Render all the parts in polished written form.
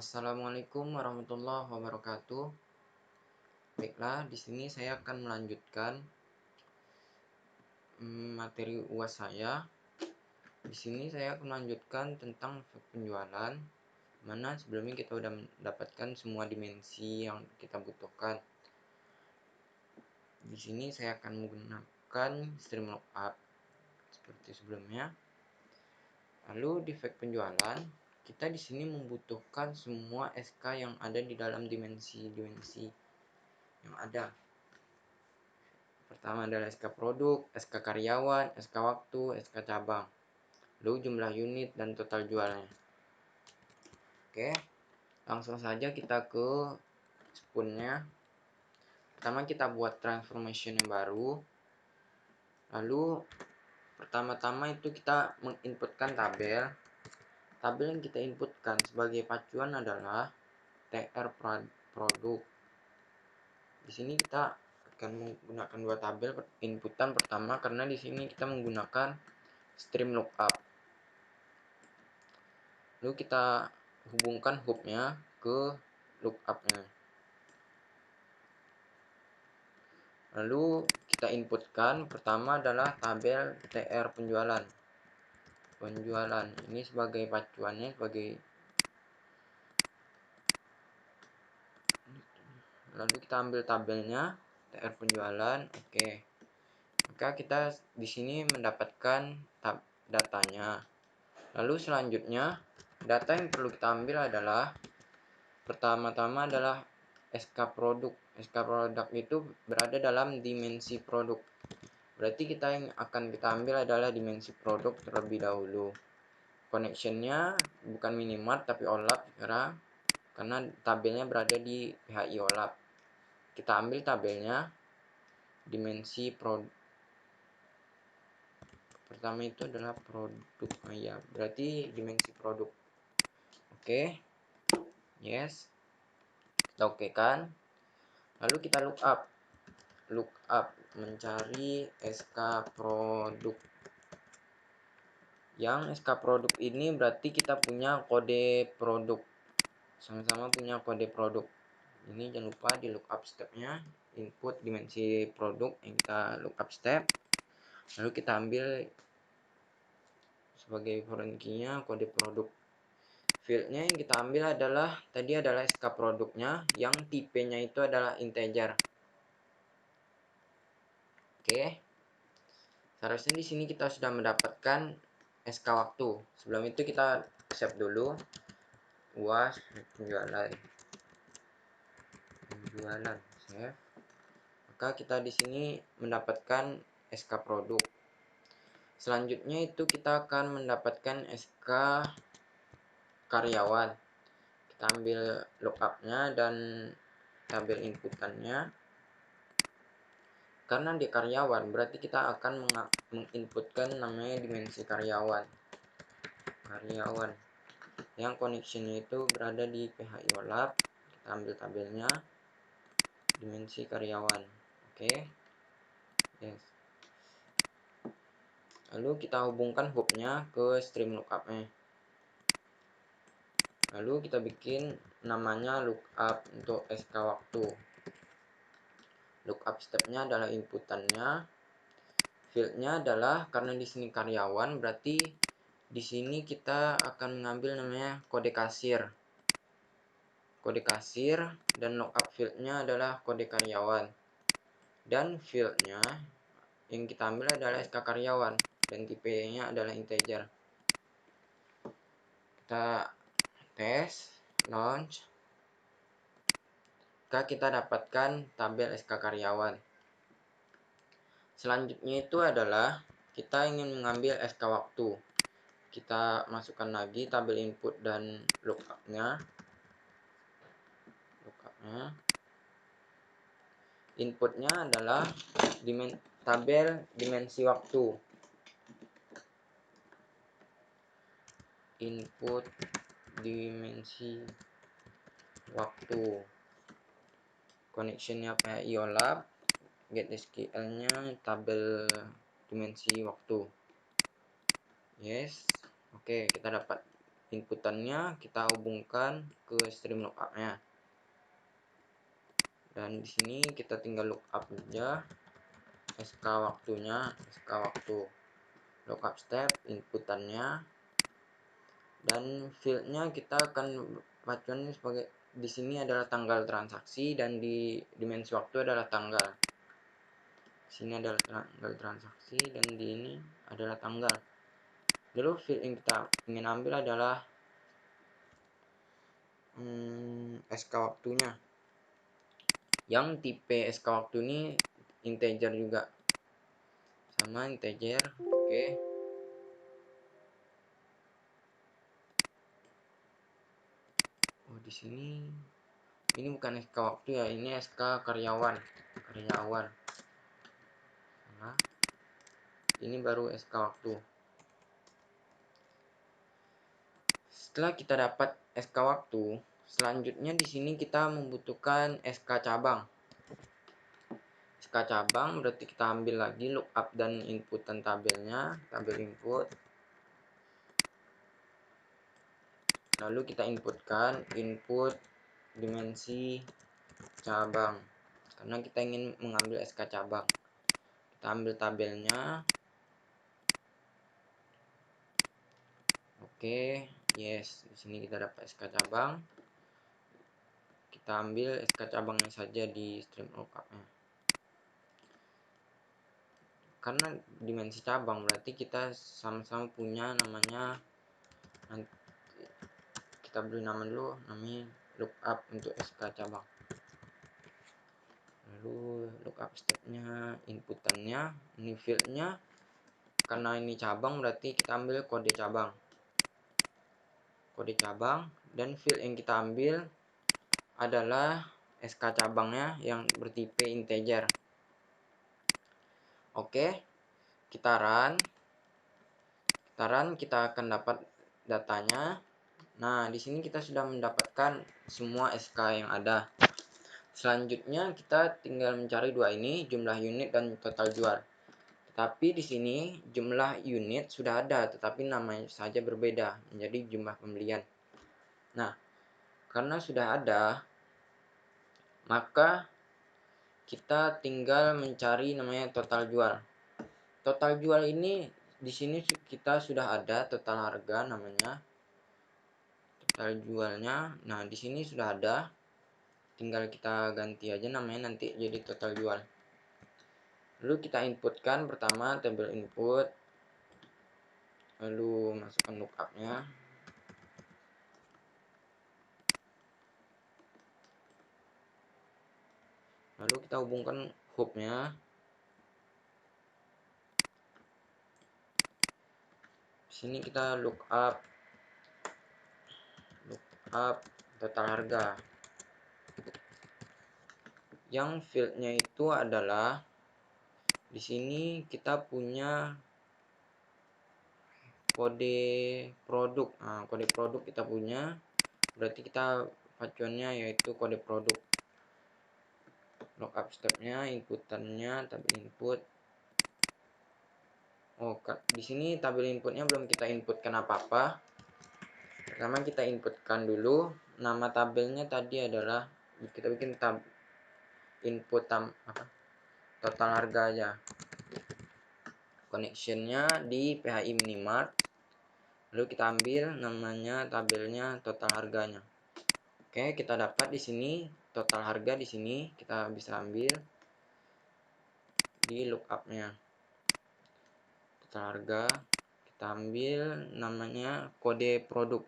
Assalamualaikum warahmatullahi wabarakatuh. Baiklah, di sini saya akan melanjutkan materi UAS saya. Di sini saya akan melanjutkan tentang penjualan, mana sebelumnya kita sudah mendapatkan semua dimensi yang kita butuhkan. Di sini saya akan menggunakan stream lookup seperti sebelumnya. Lalu di fake penjualan, kita di sini membutuhkan semua SK yang ada di dalam dimensi-dimensi yang ada. Pertama adalah SK produk, SK karyawan, SK waktu, SK cabang, lalu jumlah unit dan total jualnya. Oke, langsung saja kita ke spoonnya. Pertama kita buat transformation yang baru. Lalu pertama-tama itu kita menginputkan tabel. Tabel yang kita inputkan sebagai pacuan adalah TR produk. Di sini kita akan menggunakan dua tabel inputan pertama karena di sini kita menggunakan stream lookup. Lalu kita hubungkan hubnya ke lookupnya. Lalu kita inputkan pertama adalah tabel TR penjualan. Ini sebagai pacuannya lalu kita ambil tabelnya TR penjualan. Oke. Maka kita di sini mendapatkan datanya. Lalu selanjutnya data yang perlu kita ambil adalah pertama-tama adalah SK produk. SK produk itu berada dalam dimensi produk. Berarti kita yang akan kita ambil adalah dimensi produk terlebih dahulu. Connectionnya bukan minimart tapi OLAP sekarang, karena tabelnya berada di PHI OLAP. Kita ambil tabelnya dimensi produk. Pertama itu adalah produk. Ya, berarti dimensi produk. Oke. Yes. Kita oke kan? Lalu kita lookup mencari SK produk. Yang SK produk ini berarti kita punya kode produk. Sama-sama punya kode produk. Ini jangan lupa di lookup stepnya, input dimensi produk yang kita lookup step. Lalu kita ambil sebagai foreign key-nya kode produk. Fieldnya yang kita ambil adalah SK produknya, yang tipenya itu adalah integer. Oke. Seharusnya di sini kita sudah mendapatkan SK waktu. Sebelum itu kita save dulu. UAS penjualan. Save. Maka kita di sini mendapatkan SK produk. Selanjutnya itu kita akan mendapatkan SK karyawan. Kita ambil lookupnya dan tabel inputannya. Karena di karyawan berarti kita akan menginputkan namanya dimensi karyawan. Yang connectionnya itu berada di PHI OLAP. Kita ambil tabelnya dimensi karyawan. Oke. Yes. Lalu kita hubungkan hubnya ke stream lookupnya. Lalu kita bikin namanya lookup untuk SK waktu. Lookup stepnya adalah inputannya. Fieldnya adalah karena di sini karyawan, berarti di sini kita akan mengambil namanya kode kasir. Kode kasir dan lookup fieldnya adalah kode karyawan. Dan fieldnya yang kita ambil adalah SK karyawan dan tipenya adalah integer. Kita tes, launch. Maka kita dapatkan tabel SK karyawan. Selanjutnya itu adalah kita ingin mengambil SK waktu. Kita masukkan lagi tabel input dan lookupnya. Inputnya adalah tabel dimensi waktu. Input dimensi waktu. Connectionnya PHI OLAP. Get SQL-nya tabel dimensi waktu. Yes. Oke, kita dapat inputannya kita hubungkan ke stream lookupnya. Dan di sini kita tinggal lookup aja SK waktunya, SK waktu lookup step inputannya, dan fieldnya kita akan pacuan sebagai di sini adalah tanggal transaksi dan di dimensi waktu adalah tanggal. Sini adalah tanggal transaksi dan di ini adalah tanggal. Lalu field yang kita ingin ambil adalah SK waktunya, yang tipe SK waktu ini integer juga, sama integer. Oke. Oh, di sini ini bukan SK waktu ya, ini SK karyawan. Nah, ini baru SK waktu. Setelah kita dapat SK waktu, selanjutnya di sini kita membutuhkan SK cabang. SK cabang berarti kita ambil lagi lookup dan inputan tabelnya, tabel input. Lalu kita inputkan input dimensi cabang, karena kita ingin mengambil SK cabang. Kita ambil tabelnya. Oke, yes, di sini kita dapat SK cabang. Kita ambil SK cabangnya saja di stream lookupnya. Karena dimensi cabang berarti kita sama-sama punya namanya, kita beri nama dulu, namanya lookup untuk SK cabang. Lalu lookup stepnya, inputannya, ini fieldnya, karena ini cabang berarti kita ambil kode cabang. Dan field yang kita ambil adalah SK cabangnya yang bertipe integer. Oke, kita run, kita akan dapat datanya. Nah, di sini kita sudah mendapatkan semua SK yang ada. Selanjutnya kita tinggal mencari dua ini, jumlah unit dan total jual. Tetapi di sini jumlah unit sudah ada, tetapi namanya saja berbeda menjadi jumlah pembelian. Nah, karena sudah ada, maka kita tinggal mencari namanya total jual. Total jual ini di sini kita sudah ada total harga namanya. Total jualnya. Nah, di sini sudah ada. Tinggal kita ganti aja namanya nanti jadi total jual. Lalu kita inputkan pertama tabel input. Lalu masukkan lookupnya. Lalu kita hubungkan hubnya. Di sini kita lookup total harga. Yang fieldnya itu adalah di sini kita punya kode produk. Nah, kode produk kita punya, berarti kita pacuannya yaitu kode produk. Lookup stepnya, inputannya, tabel input. Oh, di sini tabel inputnya belum kita inputkan apa-apa. Pertama kita inputkan dulu nama tabelnya tadi adalah kita bikin input total harga aja. Connectionnya di PHI Minimart. Lalu kita ambil namanya tabelnya total harganya. Oke, kita dapat di sini total harga, di sini kita bisa ambil di lookupnya. Total harga kita ambil namanya kode produk.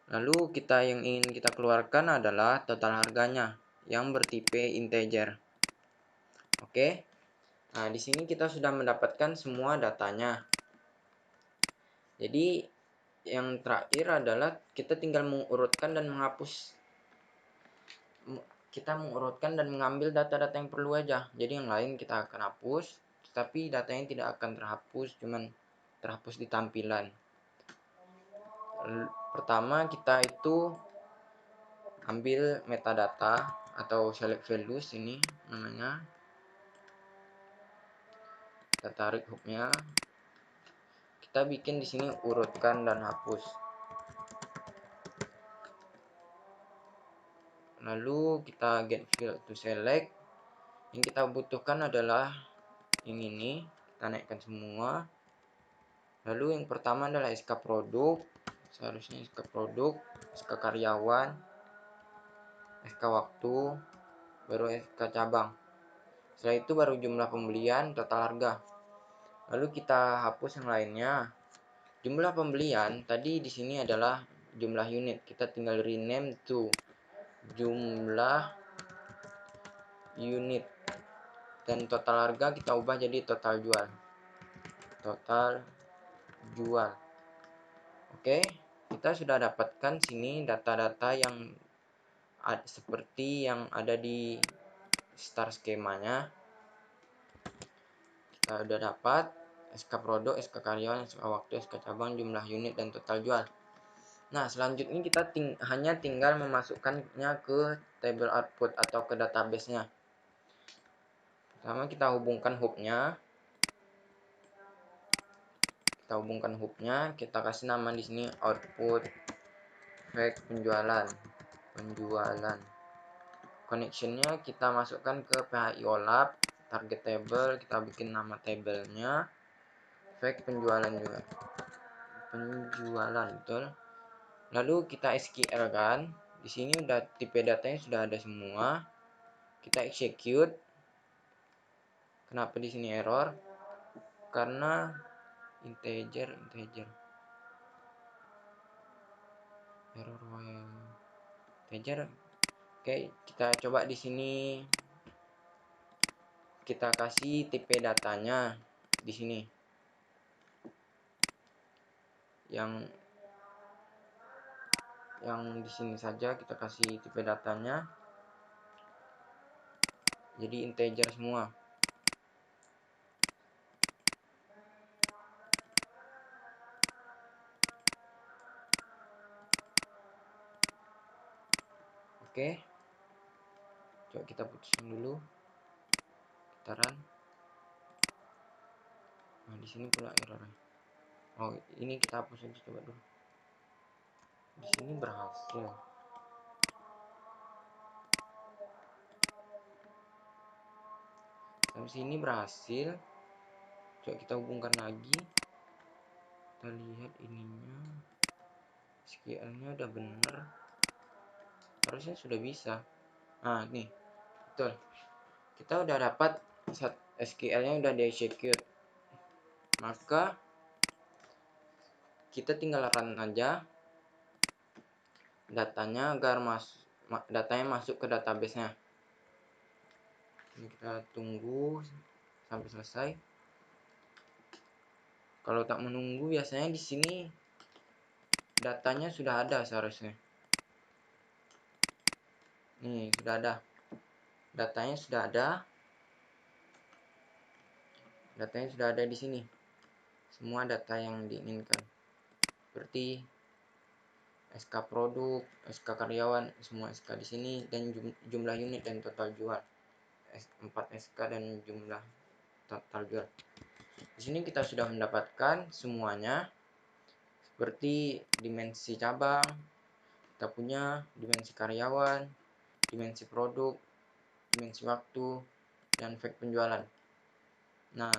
Lalu yang ingin kita keluarkan adalah total harganya yang bertipe integer. Oke. Nah, di sini kita sudah mendapatkan semua datanya. Jadi yang terakhir adalah kita tinggal mengurutkan dan menghapus. Kita mengurutkan dan mengambil data-data yang perlu aja. Jadi yang lain kita akan hapus, tapi datanya tidak akan terhapus, cuman terhapus di tampilan. Pertama kita itu ambil metadata atau select values, ini namanya. Kita tarik hubnya. Kita bikin di sini urutkan dan hapus. Lalu kita get field to select. Yang kita butuhkan adalah yang ini, kita naikkan semua. Lalu yang pertama adalah SK produk, seharusnya SK produk, SK karyawan, SK waktu, baru SK cabang. Setelah itu baru jumlah pembelian, total harga. Lalu kita hapus yang lainnya. Jumlah pembelian tadi di sini adalah jumlah unit. Kita tinggal rename to jumlah unit. Dan total harga kita ubah jadi total jual. Total jual. Oke, kita sudah dapatkan sini data-data yang seperti yang ada di start skemanya. Kita udah dapat SK produk, SK karyawan, SK waktu, SK cabang, jumlah unit, dan total jual. Nah, selanjutnya kita hanya tinggal memasukkannya ke table output atau ke database-nya. Pertama kita hubungkan hubnya. Kita kasih nama di sini output fact penjualan. Connectionnya kita masukkan ke PHI OLAP, target table, kita bikin nama tabelnya fact penjualan juga. Penjualan, betul. Lalu kita SQL kan. Di sini udah tipe datanya sudah ada semua. Kita execute. Kenapa di sini error? Karena integer error while integer. Oke, kita coba di sini kita kasih tipe datanya di sini. Yang di sini saja kita kasih tipe datanya. Jadi integer semua. Oke. Coba kita putuskan dulu. Kita run. Nah, di sini pula errornya. Oh, ini kita hapus aja coba dulu. Di sini berhasil. Sampai sini berhasil. Coba kita hubungkan lagi. Kita lihat ininya. SQL-nya udah bener. Harusnya sudah bisa. Nah, nih. Betul. Kita udah dapat SQL-nya udah di-execute. Maka kita tinggal run aja datanya agar datanya masuk ke database-nya. Ini kita tunggu sampai selesai. Kalau tak menunggu biasanya di sini datanya sudah ada seharusnya. Nih, sudah ada. Datanya sudah ada. Datanya sudah ada di sini. Semua data yang diinginkan. Seperti SK produk, SK karyawan, semua SK di sini, dan jumlah unit dan total jual. 4 SK dan jumlah total jual. Di sini kita sudah mendapatkan semuanya. Seperti dimensi cabang, kita punya dimensi karyawan, dimensi produk, dimensi waktu, dan fact penjualan. Nah,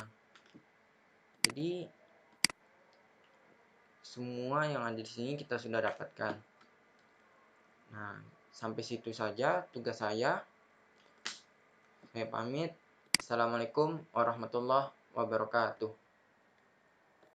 jadi semua yang ada di sini kita sudah dapatkan. Nah, sampai situ saja tugas saya. Saya pamit. Assalamualaikum warahmatullahi wabarakatuh.